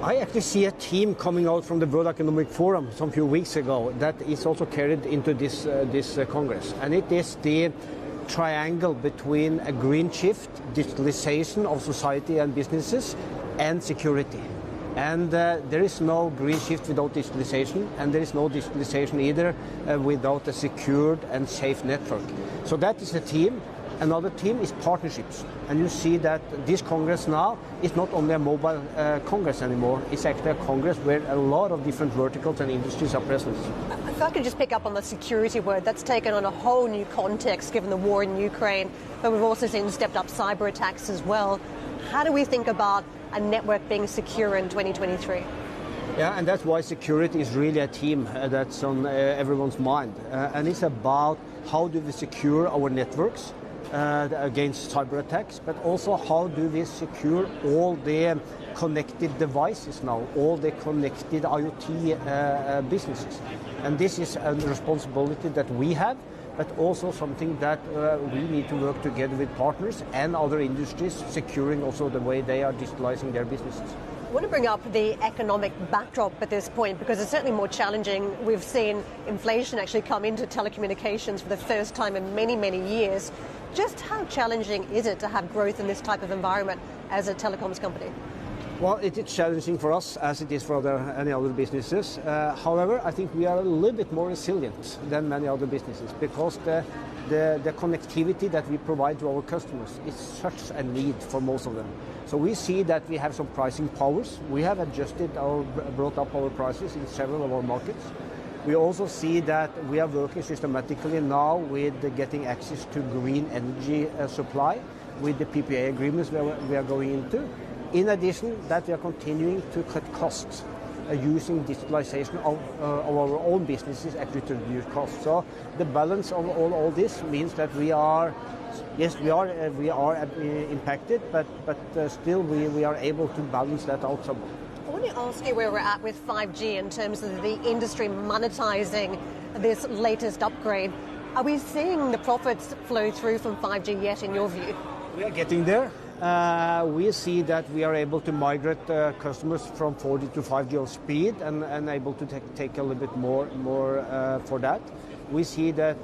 I actually see a theme coming out from the World Economic Forum some few weeks ago that is also carried into this Congress. And it is the triangle between a green shift, digitalization of society and businesses, and security. And there is no green shift without digitalization, and there is no digitalization either without a secured and safe network. So that is a theme. Another theme is partnerships. And you see that this Congress now is not only a mobile Congress anymore, it's actually a Congress where a lot of different verticals and industries are present. If I could just pick up on the security word, that's taken on a whole new context given the war in Ukraine, but we've also seen stepped up cyber attacks as well. How do we think about a network being secure in 2023? Yeah, and that's why security is really a theme that's on everyone's mind. And it's about how do we secure our networks against cyber attacks, but also how do we secure all the connected devices now, all the connected IoT businesses. And this is a responsibility that we have, but also something that we need to work together with partners and other industries, securing also the way they are digitalizing their businesses. I want to bring up the economic backdrop at this point because it's certainly more challenging. We've seen inflation actually come into telecommunications for the first time in many, many years. Just how challenging is it to have growth in this type of environment as a telecoms company? Well, it is challenging for us as it is for any other businesses. However, I think we are a little bit more resilient than many other businesses because the connectivity that we provide to our customers is such a need for most of them. So we see that we have some pricing powers. We have brought up our prices in several of our markets. We also see that we are working systematically now with getting access to green energy supply with the PPA agreements we are going into. In addition, that we are continuing to cut costs using digitalization of our own businesses actually to reduce costs. So the balance of all this means that we are impacted, but still we are able to balance that out somewhat. I want to ask you where we're at with 5G in terms of the industry monetizing this latest upgrade. Are we seeing the profits flow through from 5G yet, in your view? We are getting there. We see that we are able to migrate customers from 4G to 5G of speed and able to take a little bit more for that. We see that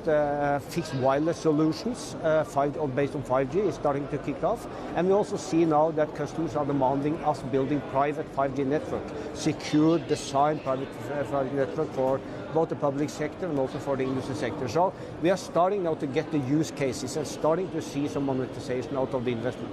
fixed wireless solutions based on 5G is starting to kick off. And we also see now that customers are demanding us building private 5G network, secure, designed private 5G network for both the public sector and also for the industry sector. So we are starting now to get the use cases and starting to see some monetization out of the investment.